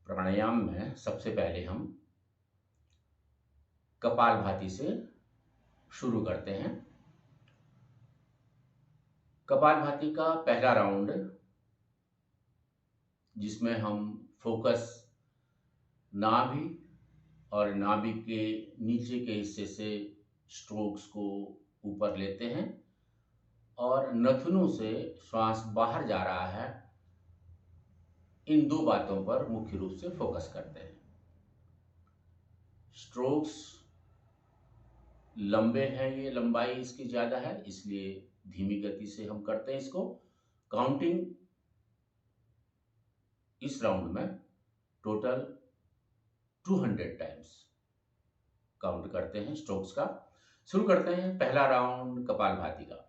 प्राणायाम में सबसे पहले हम कपालभाति से शुरू करते हैं। कपालभाति का पहला राउंड, जिसमें हम फोकस नाभि और नाभि के नीचे के हिस्से से स्ट्रोक्स को ऊपर लेते हैं और नथुनों से श्वास बाहर जा रहा है, इन दो बातों पर मुख्य रूप से फोकस करते हैं। स्ट्रोक्स लंबे हैं, ये लंबाई इसकी ज़्यादा है, इसलिए धीमी गति से हम करते हैं इसको। काउंटिंग इस राउंड में टोटल 200 टाइम्स काउंट करते हैं स्ट्रोक्स का। शुरू करते हैं पहला राउंड कपालभाति का।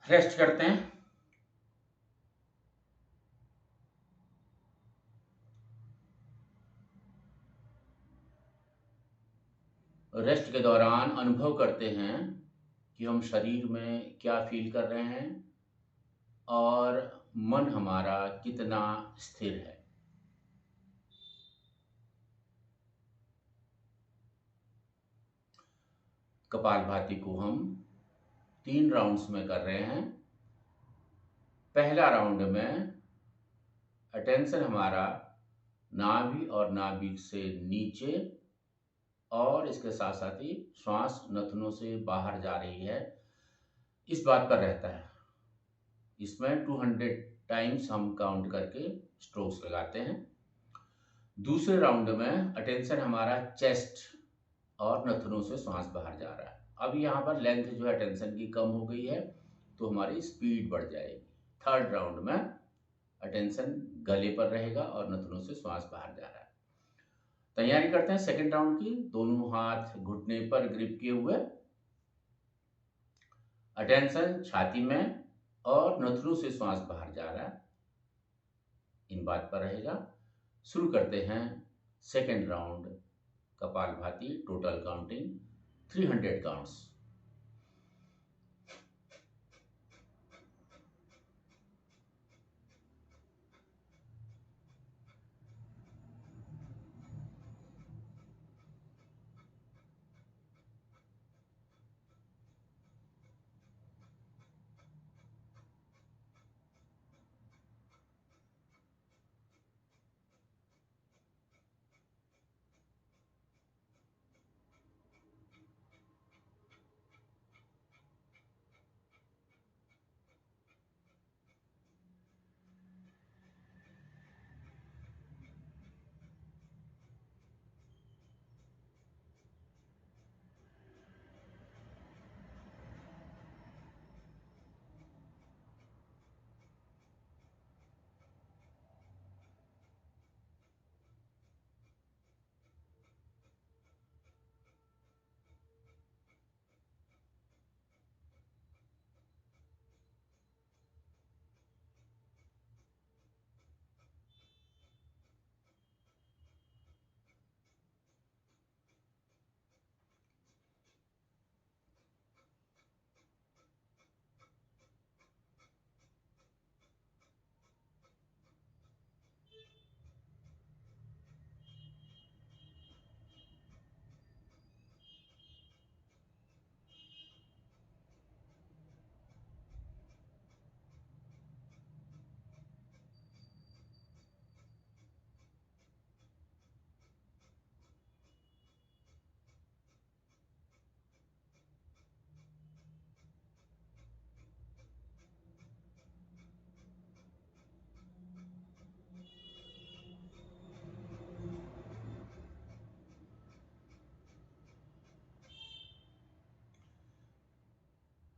रेस्ट करते हैं। रेस्ट के दौरान अनुभव करते हैं कि हम शरीर में क्या फील कर रहे हैं और मन हमारा कितना स्थिर है। कपालभाति को हम 3 राउंड्स में कर रहे हैं। पहला राउंड में अटेंशन हमारा नाभि और नाभि से नीचे और इसके साथ साथ ही श्वास नथनों से बाहर जा रही है, इस बात पर रहता है। इसमें 200 टाइम्स हम काउंट करके स्ट्रोक्स लगाते हैं। दूसरे राउंड में अटेंशन हमारा चेस्ट और नथनों से श्वास बाहर जा रहा है। अब यहाँ पर लेंथ जो है अटेंशन की कम हो गई है, तो हमारी स्पीड बढ़ जाएगी। थर्ड राउंड में अटेंशन गले पर रहेगा और नथनों से श्वास बाहर जा रहा है। तैयारी करते हैं सेकेंड राउंड की। दोनों हाथ घुटने पर ग्रिप किए हुए, अटेंशन छाती में और नथनों से श्वास बाहर जा रहा है, इन बात पर रहेगा। शुरू करते हैं second round kapalbhati, total counting 300 counts.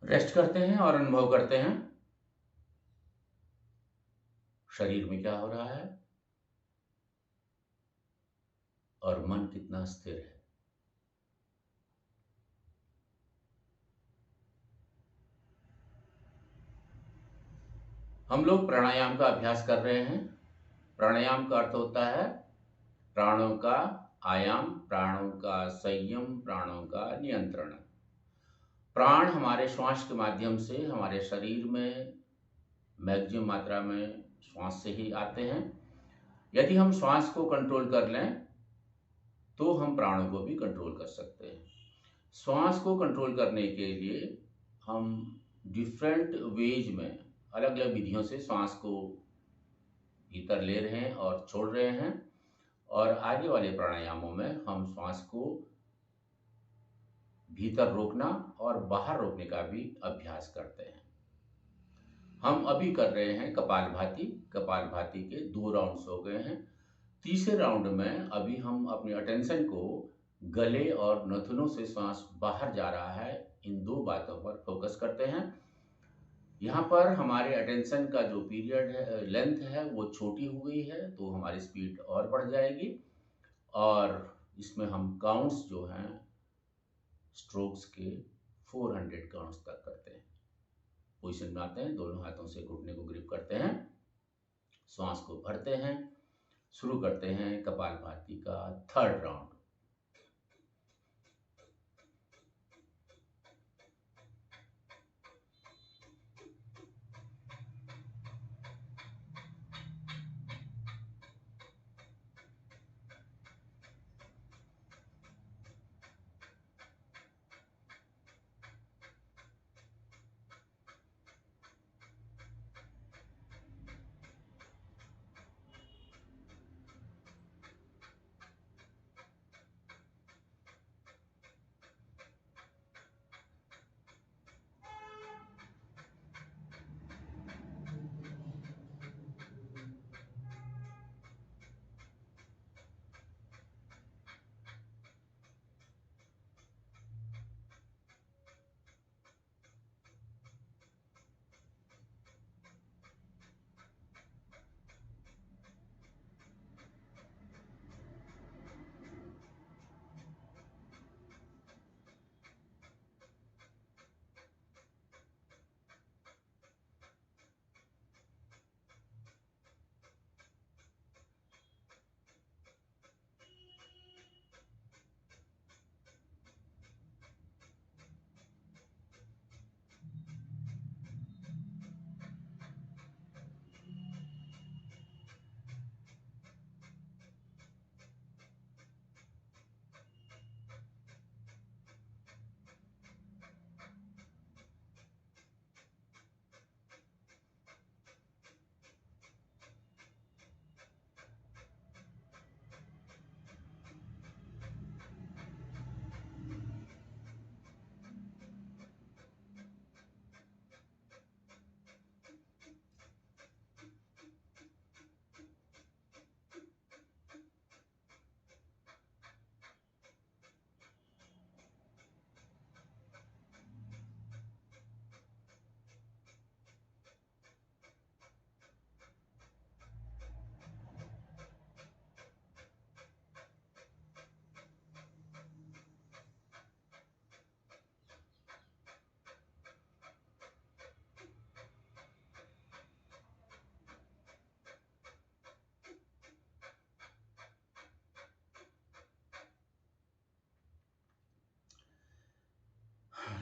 Rest करते हैं और अनुभव करते हैं शरीर में क्या हो रहा है और मन कितना स्थिर है। हम लोग प्राणायाम का अभ्यास कर रहे हैं। प्राणायाम का अर्थ होता है प्राणों का आयाम, प्राणों का संयम, प्राणों का नियंत्रण। प्राण हमारे श्वास के माध्यम से हमारे शरीर में मैक्सिमम मात्रा में श्वास से ही आते हैं। यदि हम श्वास को कंट्रोल कर लें तो हम प्राणों को भी कंट्रोल कर सकते हैं। श्वास को कंट्रोल करने के लिए हम डिफरेंट वेज में अलग अलग विधियों से श्वास को भीतर ले रहे हैं और छोड़ रहे हैं, और आगे वाले प्राणायामों में हम श्वास को भीतर रोकना और बाहर रोकने का भी अभ्यास करते हैं। हम अभी कर रहे हैं कपालभाति। कपालभाति के 2 राउंड्स हो गए हैं। तीसरे राउंड में अभी हम अपने अटेंशन को गले और नथनों से श्वास बाहर जा रहा है, इन 2 बातों पर फोकस करते हैं। यहाँ पर हमारे अटेंशन का जो पीरियड है, लेंथ है, वो छोटी हो गई है, तो हमारी स्पीड और बढ़ जाएगी। और इसमें हम काउंट्स जो हैं स्ट्रोक्स के 400 काउंट्स तक करते हैं। पोजिशन में आते हैं, दोनों हाथों से घुटने को ग्रिप करते हैं, श्वास को भरते हैं। शुरू करते हैं कपालभाति का थर्ड राउंड।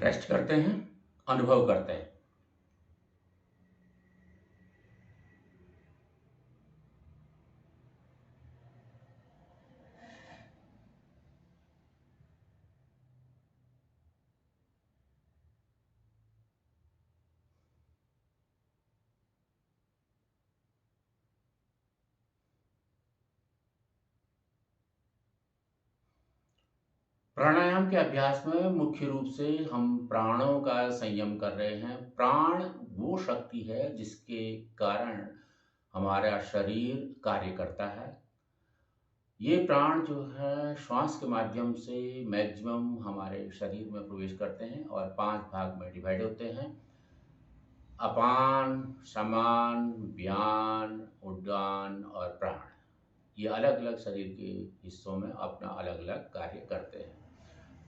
रेस्ट करते हैं, अनुभव करते हैं। प्राणायाम के अभ्यास में मुख्य रूप से हम प्राणों का संयम कर रहे हैं। प्राण वो शक्ति है जिसके कारण हमारा शरीर कार्य करता है। ये प्राण जो है श्वास के माध्यम से मैक्सिमम हमारे शरीर में प्रवेश करते हैं और 5 भाग में डिवाइड होते हैं। अपान, समान, व्यान, उद्गान और प्राण। ये अलग अलग शरीर के हिस्सों में अपना अलग अलग कार्य करते हैं।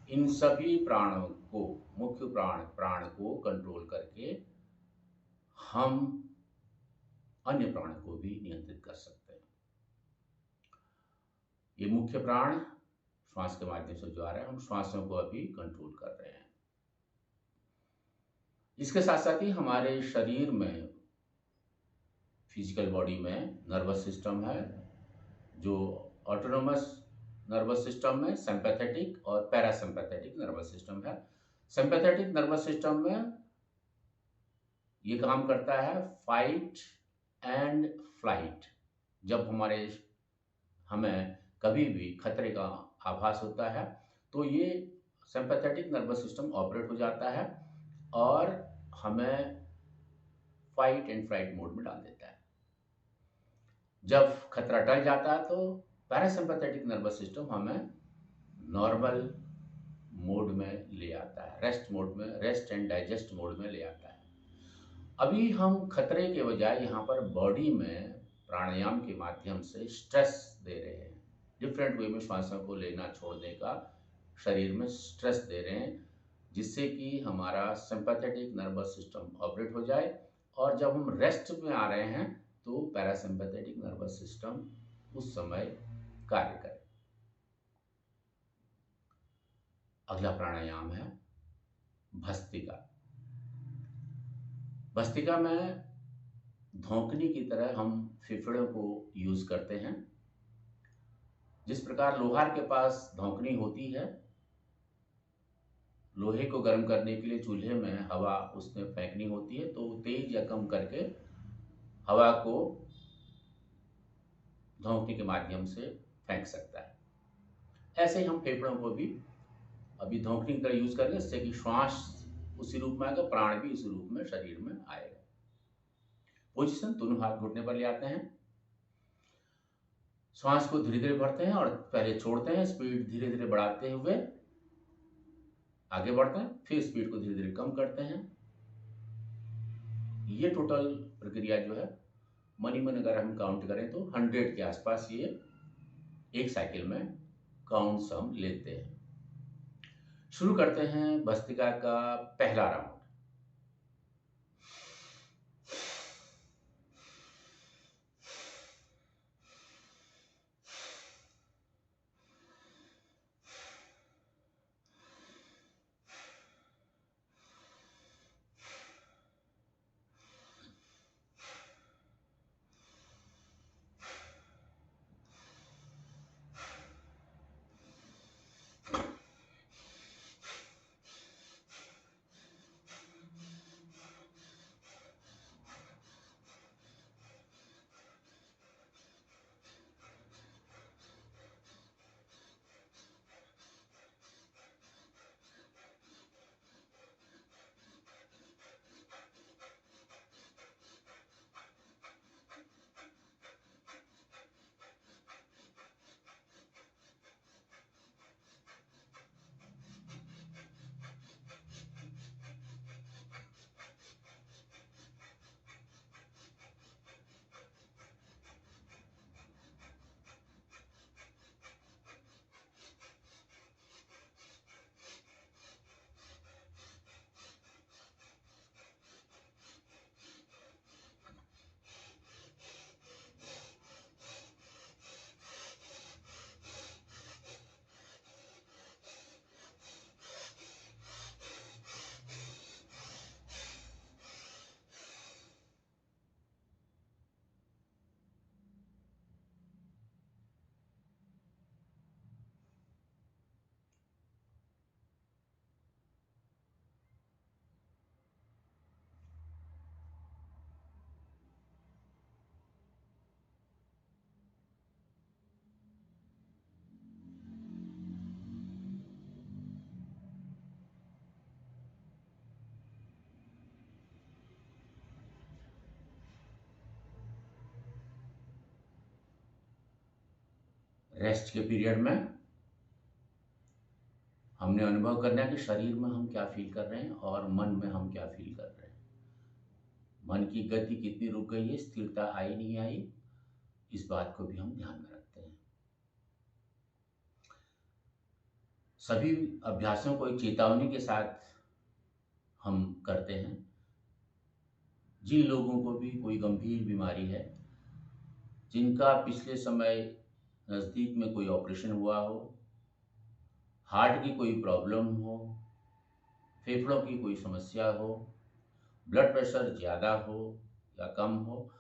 इन सभी प्राणों को, मुख्य प्राण को कंट्रोल करके हम अन्य प्राण को भी नियंत्रित कर सकते हैं। ये मुख्य प्राण श्वास के माध्यम से जो आ रहा है, हम श्वासों को अभी कंट्रोल कर रहे हैं। इसके साथ साथ ही हमारे शरीर में, फिजिकल बॉडी में नर्वस सिस्टम है, जो ऑटोनोमस नर्वस सिस्टम में सिंपैथेटिक और पैरासिम्पैथेटिक नर्वस सिस्टम है। सिंपैथेटिक नर्वस सिस्टम में ये काम करता है फाइट एंड फ्लाइट। जब हमें कभी भी खतरे का आभास होता है तो ये सिंपैथेटिक नर्वस सिस्टम ऑपरेट हो जाता है और हमें फाइट एंड फ्लाइट मोड में डाल देता है। जब खतरा टल जाता है तो पैरासिम्पैथेटिक नर्वस सिस्टम हमें नॉर्मल मोड में ले आता है, रेस्ट मोड में, रेस्ट एंड डाइजेस्ट मोड में ले आता है। अभी हम खतरे के बजाय यहाँ पर बॉडी में प्राणायाम के माध्यम से स्ट्रेस दे रहे हैं। डिफरेंट वे में श्वासों को लेना छोड़ने का शरीर में स्ट्रेस दे रहे हैं, जिससे कि हमारा सिंपैथेटिक नर्वस सिस्टम ऑपरेट हो जाए और जब हम रेस्ट में आ रहे हैं तो पैरासिम्पैथेटिक नर्वस सिस्टम उस समय कार्य करे। अगला प्राणायाम है भस्त्रिका। भस्त्रिका में धौंकनी की तरह हम फेफड़ों को यूज करते हैं। जिस प्रकार लोहार के पास धौंकनी होती है, लोहे को गर्म करने के लिए चूल्हे में हवा उसमें फेंकनी होती है, तो तेज या कम करके हवा को धौंकनी के माध्यम से फेंक सकता है। ऐसे ही हम फेफड़ों को भी अभी धौंकनी की तरह यूज करेंगे, जिससे कि श्वास उसी रूप में आएगा, प्राण भी उसी रूप में शरीर में आएगा। पोजीशन, दोनों हाथ घुटने पर ले आते हैं, श्वास को धीरे धीरे भरते हैं और पहले छोड़ते हैं, स्पीड धीरे धीरे बढ़ाते हुए आगे बढ़ते हैं, फिर स्पीड को धीरे धीरे कम करते हैं। ये टोटल प्रक्रिया जो है मन अगर हम काउंट करें तो 100 के आसपास ये एक साइकिल में काउंट्स हम लेते हैं। शुरू करते हैं भस्त्रिका का पहला राउंड। रेस्ट के पीरियड में हमने अनुभव करना है कि शरीर में हम क्या फील कर रहे हैं और मन में हम क्या फील कर रहे हैं। मन की गति कितनी रुक गई है, स्थिरता आई नहीं आई, इस बात को भी हम ध्यान में रखते हैं। सभी अभ्यासों को एक चेतावनी के साथ हम करते हैं। जिन लोगों को भी कोई गंभीर बीमारी है, जिनका पिछले समय नज़दीक में कोई ऑपरेशन हुआ हो, हार्ट की कोई प्रॉब्लम हो, फेफड़ों की कोई समस्या हो, ब्लड प्रेशर ज़्यादा हो या कम हो,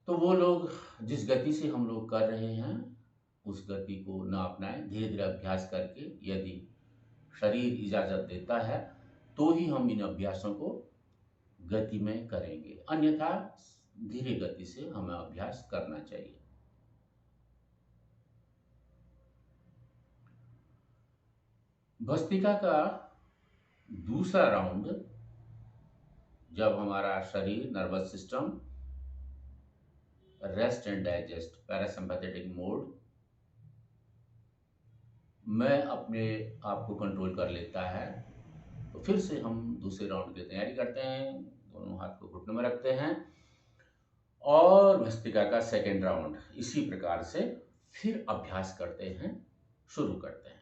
तो वो लोग जिस गति से हम लोग कर रहे हैं उस गति को न अपनाएं। धीरे धीरे अभ्यास करके यदि शरीर इजाज़त देता है तो ही हम इन अभ्यासों को गति में करेंगे, अन्यथा धीरे गति से हमें अभ्यास करना चाहिए। भस्त्रिका का दूसरा राउंड, जब हमारा शरीर, nervous system rest and digest, parasympathetic mode में अपने आप को कंट्रोल कर लेता है, तो फिर से हम दूसरे राउंड की तैयारी करते हैं। दोनों हाथ को घुटनों में रखते हैं और भस्त्रिका का सेकेंड राउंड इसी प्रकार से फिर अभ्यास करते हैं, शुरू करते हैं।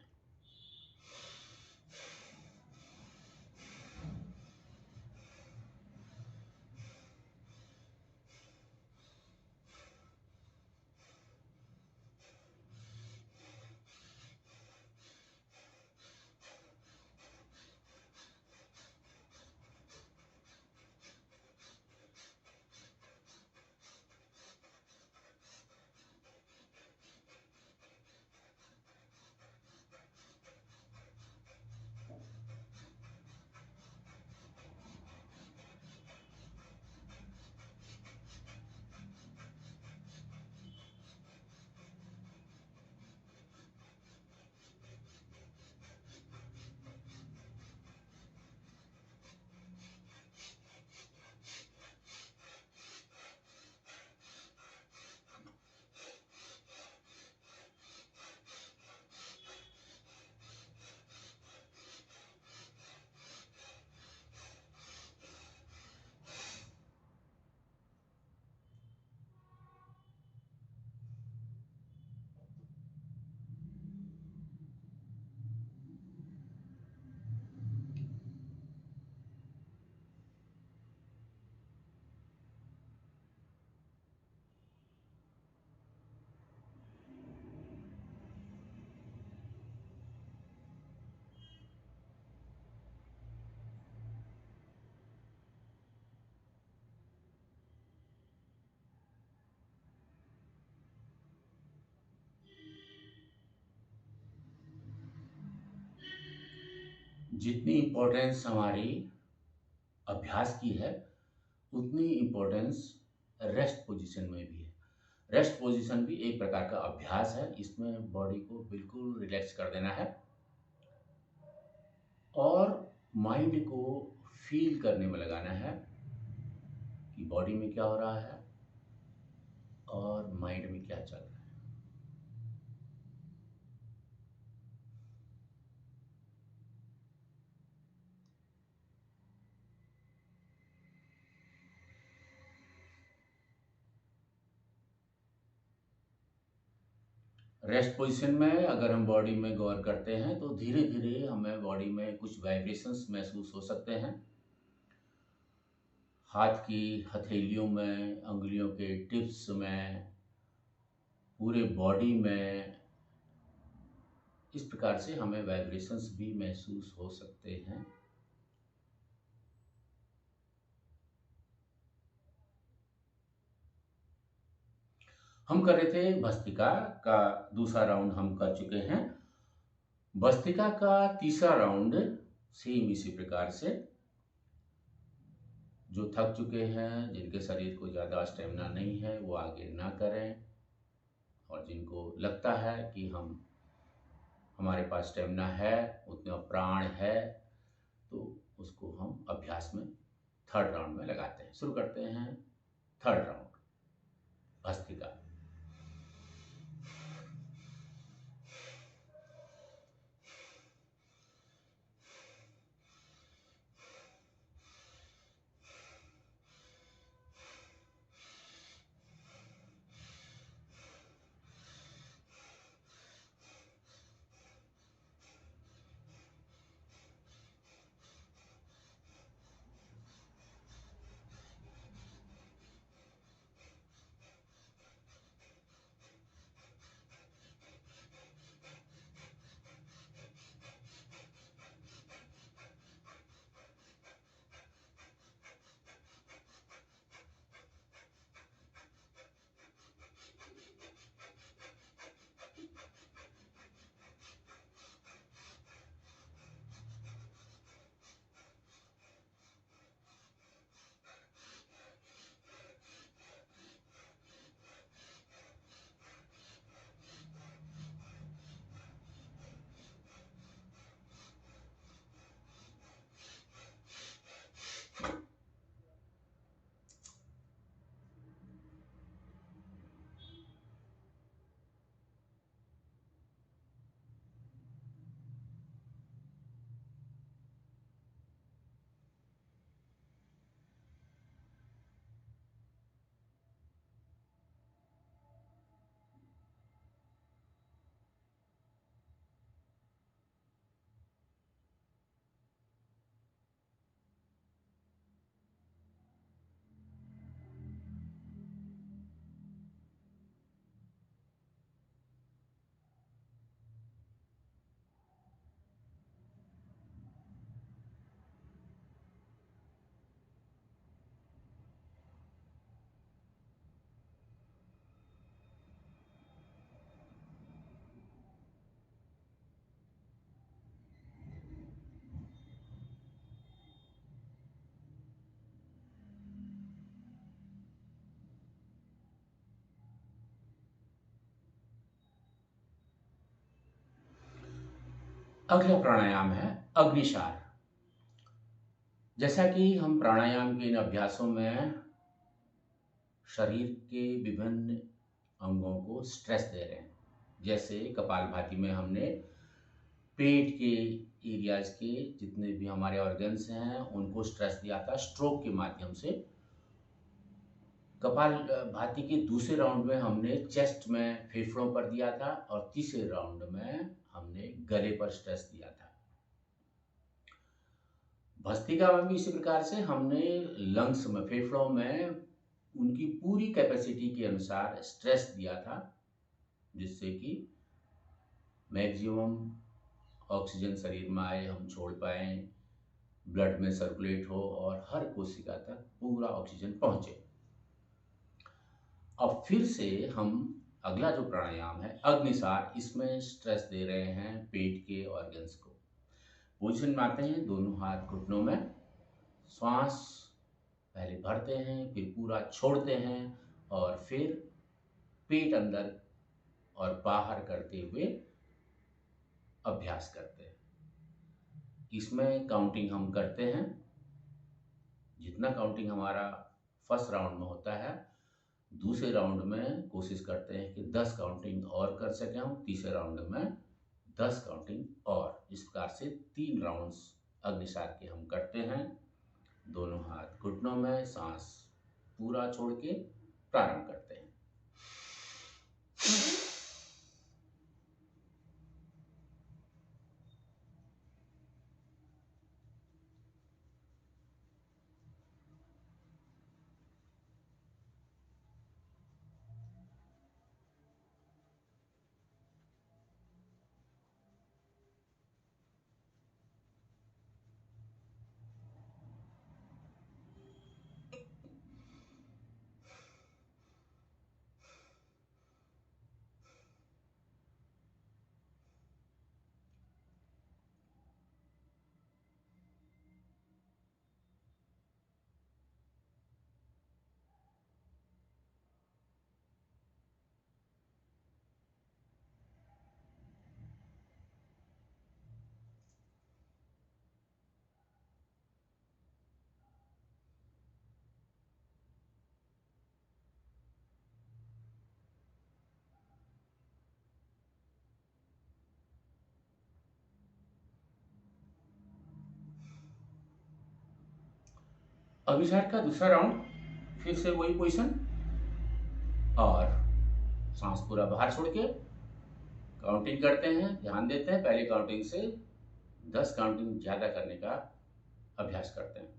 जितनी इम्पोर्टेंस हमारी अभ्यास की है उतनी इम्पोर्टेंस रेस्ट पोजीशन में भी है। रेस्ट पोजीशन भी एक प्रकार का अभ्यास है। इसमें बॉडी को बिल्कुल रिलैक्स कर देना है और माइंड को फील करने में लगाना है कि बॉडी में क्या हो रहा है और माइंड में क्या चल रहा है। रेस्ट पोजीशन में अगर हम बॉडी में गौर करते हैं तो धीरे धीरे हमें बॉडी में कुछ वाइब्रेशंस महसूस हो सकते हैं। हाथ की हथेलियों में, अंगुलियों के टिप्स में, पूरे बॉडी में इस प्रकार से हमें वाइब्रेशंस भी महसूस हो सकते हैं। हम कर रहे थे भस्त्रिका का दूसरा राउंड, हम कर चुके हैं। भस्त्रिका का तीसरा राउंड सेम इसी प्रकार से, जो थक चुके हैं, जिनके शरीर को ज़्यादा स्टेमिना नहीं है, वो आगे ना करें, और जिनको लगता है कि हमारे पास स्टेमिना है, उतना प्राण है, तो उसको हम अभ्यास में थर्ड राउंड में लगाते हैं। शुरू करते हैं थर्ड राउंड भस्त्रिका। अगला प्राणायाम है अग्निसार। जैसा कि हम प्राणायाम के इन अभ्यासों में शरीर के विभिन्न अंगों को स्ट्रेस दे रहे हैं। जैसे कपालभाति में हमने पेट के एरियाज के जितने भी हमारे ऑर्गन्स हैं उनको स्ट्रेस दिया था स्ट्रोक के माध्यम से। कपाल भाती के दूसरे राउंड में हमने चेस्ट में फेफड़ों पर दिया था और तीसरे राउंड में हमने गले पर स्ट्रेस दिया था। भस्त्रिका में भी इसी प्रकार से हमने लंग्स में फेफड़ों में उनकी पूरी कैपेसिटी के अनुसार स्ट्रेस दिया था, जिससे कि मैक्सिमम ऑक्सीजन शरीर में आए, हम छोड़ पाएँ, ब्लड में सर्कुलेट हो और हर कोशिका तक पूरा ऑक्सीजन पहुँचे। अब फिर से हम अगला जो प्राणायाम है अग्निसार, इसमें स्ट्रेस दे रहे हैं पेट के ऑर्गन्स को। पोजीशन में आते हैं, दोनों हाथ घुटनों में, श्वास पहले भरते हैं फिर पूरा छोड़ते हैं और फिर पेट अंदर और बाहर करते हुए अभ्यास करते हैं। इसमें काउंटिंग हम करते हैं, जितना काउंटिंग हमारा फर्स्ट राउंड में होता है दूसरे राउंड में कोशिश करते हैं कि 10 काउंटिंग और कर सकें हम, तीसरे राउंड में 10 काउंटिंग और। इस प्रकार से 3 राउंड्स अग्निसार के हम करते हैं। दोनों हाथ घुटनों में, सांस पूरा छोड़ के प्रारंभ करते हैं। अग्निसार का दूसरा राउंड, फिर से वही पोजीशन और सांस पूरा बाहर छोड़ के काउंटिंग करते हैं। ध्यान देते हैं, पहले काउंटिंग से 10 काउंटिंग ज़्यादा करने का अभ्यास करते हैं।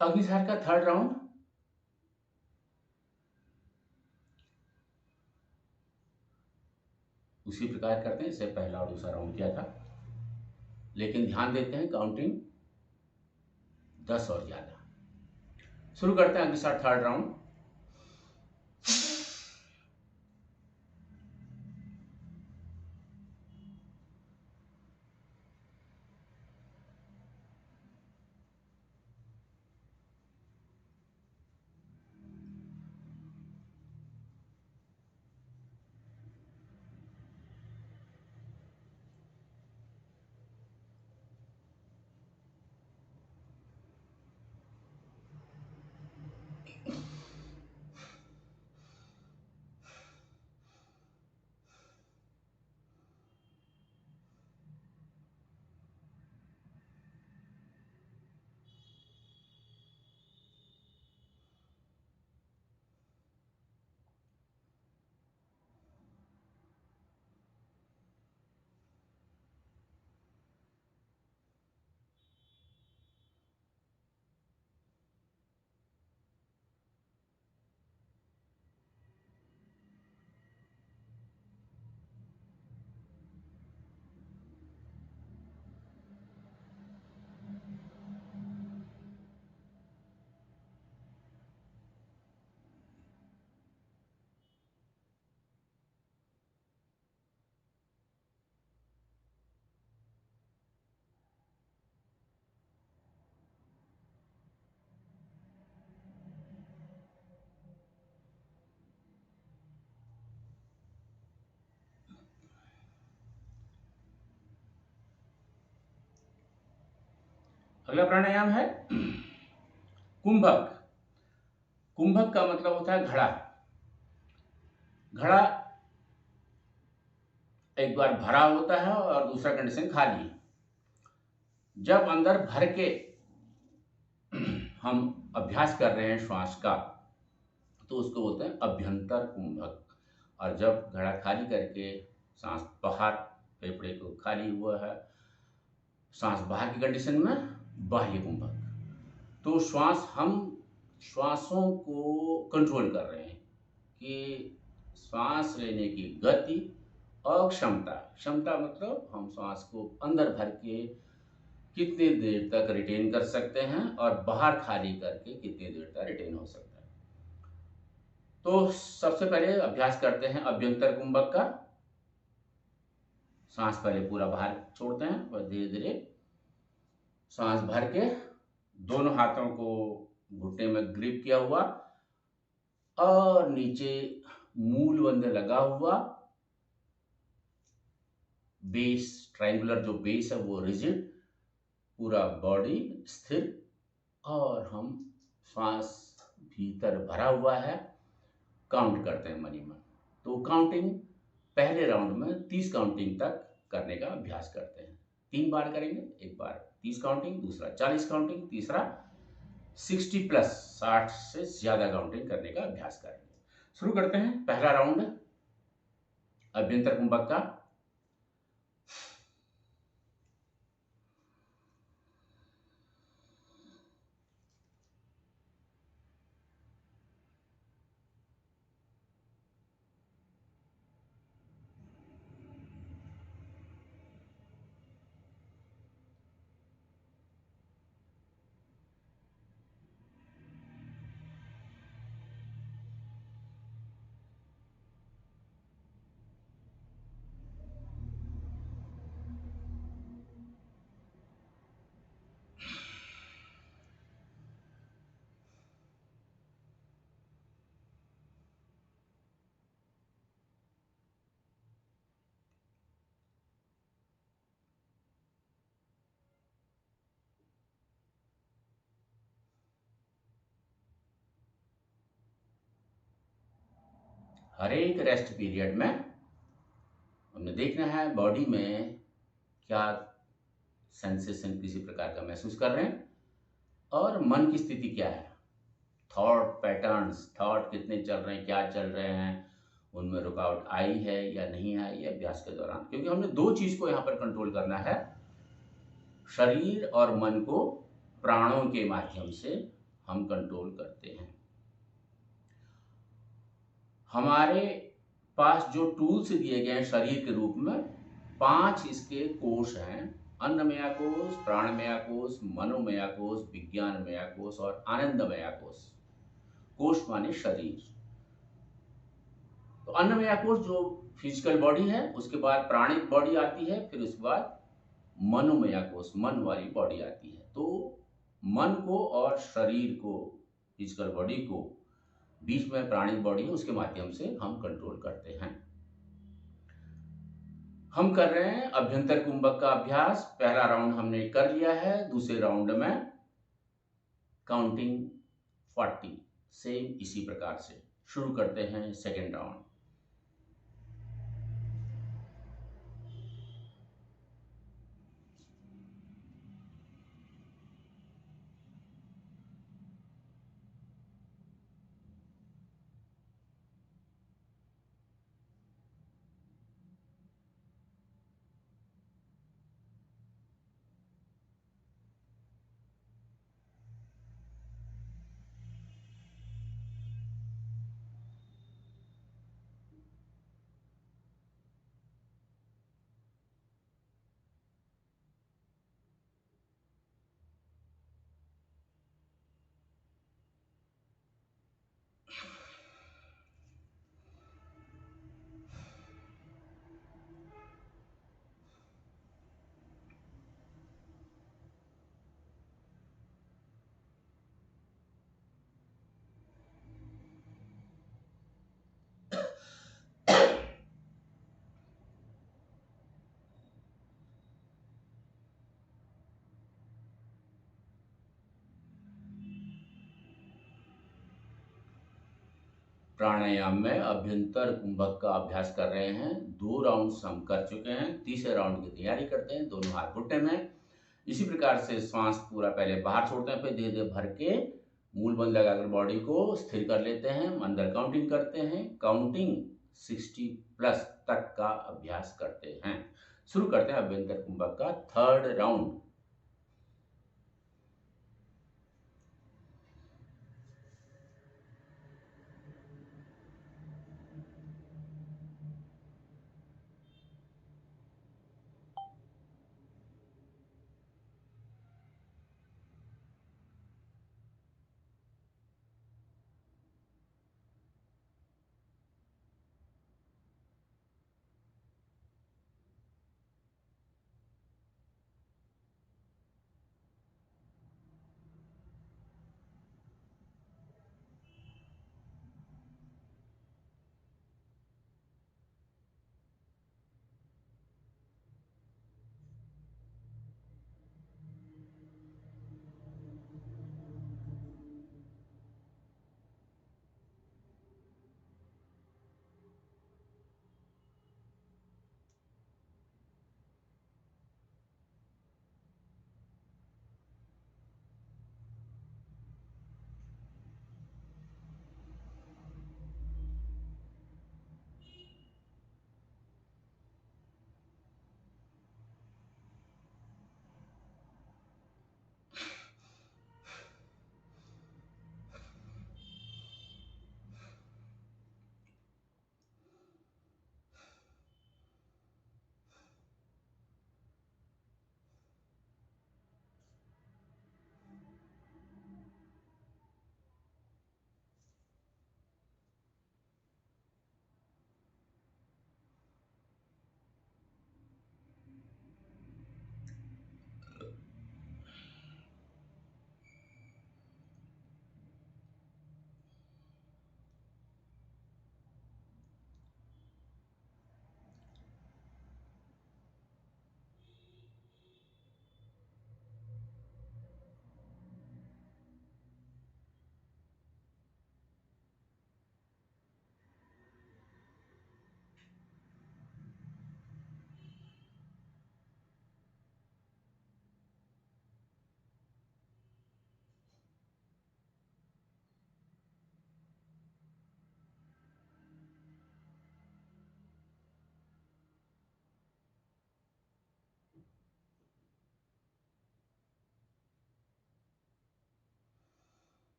अग्निसार का थर्ड राउंड, उसी प्रकार करते हैं जैसे पहला और दूसरा राउंड किया था, लेकिन ध्यान देते हैं काउंटिंग 10 और ज़्यादा। शुरू करते हैं अगले साथ थर्ड राउंड। अगला प्राणायाम है कुंभक। कुंभक का मतलब होता है घड़ा। घड़ा एक बार भरा होता है और दूसरा कंडीशन खाली। जब अंदर भर के हम अभ्यास कर रहे हैं श्वास का, तो उसको बोलते हैं अभ्यंतर कुंभक। और जब घड़ा खाली करके सांस बाहर, फेफड़े को खाली हुआ है, सांस बाहर की कंडीशन में बाह्य कुंभक। तो हम श्वासों को कंट्रोल कर रहे हैं कि श्वास लेने की गति और क्षमता मतलब हम श्वास को अंदर भर के कितनी देर तक रिटेन कर सकते हैं और बाहर खाली करके कितनी देर तक रिटेन हो सकता है। तो सबसे पहले अभ्यास करते हैं अभ्यंतर कुंभक का। सांस पहले पूरा बाहर छोड़ते हैं और धीरे धीरे सांस भर के दोनों हाथों को घुटने में ग्रिप किया हुआ और नीचे मूल बंद लगा हुआ, बेस ट्रायंगुलर जो बेस है वो रिजिड, पूरा बॉडी स्थिर, और हम श्वास भीतर भरा हुआ है, काउंट करते हैं मनी मन। तो काउंटिंग पहले राउंड में 30 काउंटिंग तक करने का अभ्यास करते हैं। 3 बार करेंगे, एक बार 30 काउंटिंग, दूसरा 40 काउंटिंग, तीसरा 60 प्लस 60 से ज्यादा काउंटिंग करने का अभ्यास करेंगे। शुरू करते हैं पहला राउंड अभ्यंतर कुंभक का। हर एक रेस्ट पीरियड में हमने देखना है बॉडी में क्या सेंसेशन किसी प्रकार का महसूस कर रहे हैं और मन की स्थिति क्या है, थॉट पैटर्न्स, थॉट कितने चल रहे हैं, क्या चल रहे हैं, उनमें रुकावट आई है या नहीं आई है अभ्यास के दौरान। क्योंकि हमने 2 चीज को यहाँ पर कंट्रोल करना है, शरीर और मन को प्राणों के माध्यम से हम कंट्रोल करते हैं। हमारे पास जो टूल्स दिए गए हैं शरीर के रूप में, 5 इसके कोश हैं: अन्नमया कोश, प्राणमया कोश, मनोमया कोश, विज्ञानमया कोश और आनंदमया कोश। कोश माने शरीर। तो अन्नमया कोश जो फिजिकल बॉडी है, उसके बाद प्राणिक बॉडी आती है, फिर उसके बाद मनोमया कोश मन वाली बॉडी आती है। तो मन को और शरीर को, फिजिकल बॉडी को, बीच में प्राणिक बॉडी है, उसके माध्यम से हम कंट्रोल करते हैं। हम कर रहे हैं अभ्यंतर कुंभक का अभ्यास। पहला राउंड हमने कर लिया है। दूसरे राउंड में काउंटिंग 40 सेम इसी प्रकार से शुरू करते हैं सेकेंड राउंड। प्राणायाम में अभ्यंतर कुंभक का अभ्यास कर रहे हैं। 2 राउंड्स हम कर चुके हैं, तीसरे राउंड की तैयारी करते हैं। दोनों हाथ घुटने में। इसी प्रकार से श्वास पूरा पहले बाहर छोड़ते हैं, फिर धीरे धीरे भर के मूल बंद लगाकर बॉडी को स्थिर कर लेते हैं। अंदर काउंटिंग करते हैं। काउंटिंग 60 प्लस तक का अभ्यास करते हैं। शुरू करते हैं अभ्यंतर कुंभक का थर्ड राउंड।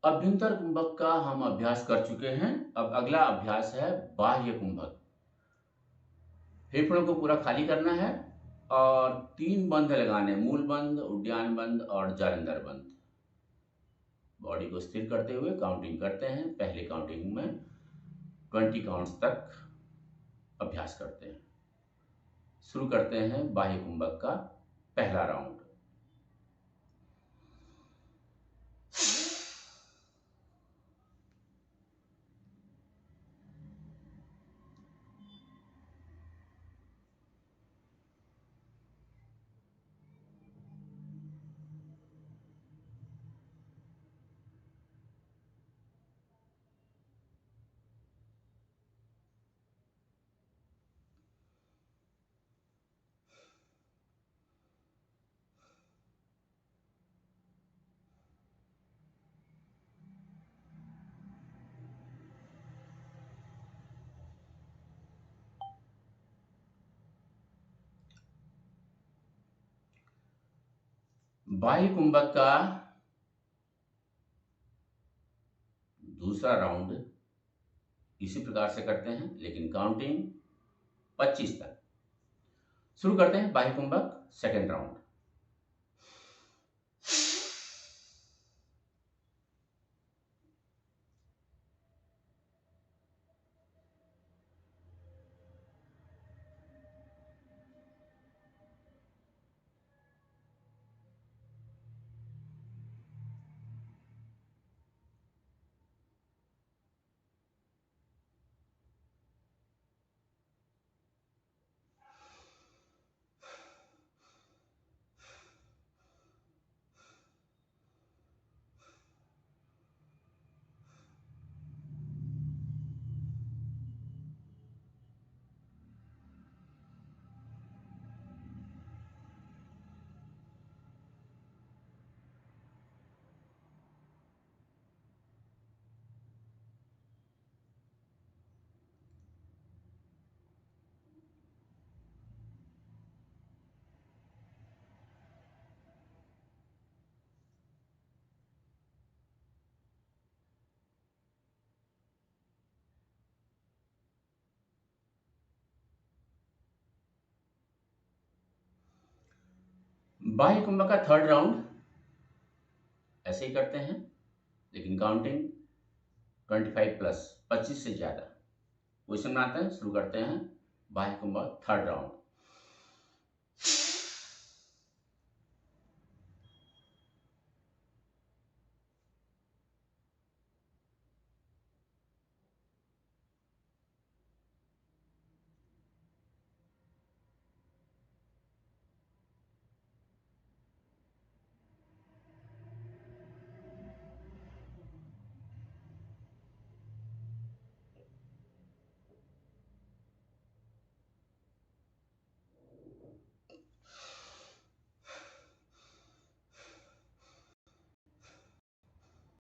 अभ्यंतर कुंभक का हम अभ्यास कर चुके हैं। अब अगला अभ्यास है बाह्य कुंभक। फेफड़ों को पूरा खाली करना है और 3 बंध लगाने, मूल बंध, उद्यान बंध और जालंधर बंध। बॉडी को स्थिर करते हुए काउंटिंग करते हैं। पहले काउंटिंग में 20 काउंट्स तक अभ्यास करते हैं। शुरू करते हैं बाह्य कुंभक का पहला राउंड। बाह्य कुंभक का दूसरा राउंड इसी प्रकार से करते हैं, लेकिन काउंटिंग 25 तक। शुरू करते हैं बाह्य कुंभक सेकेंड राउंड। बाह्य कुंभक का थर्ड राउंड ऐसे ही करते हैं, लेकिन काउंटिंग 25 प्लस, 25 से ज़्यादा। क्वेश्चन बनाते हैं। शुरू करते हैं बाह्य कुंभक थर्ड राउंड।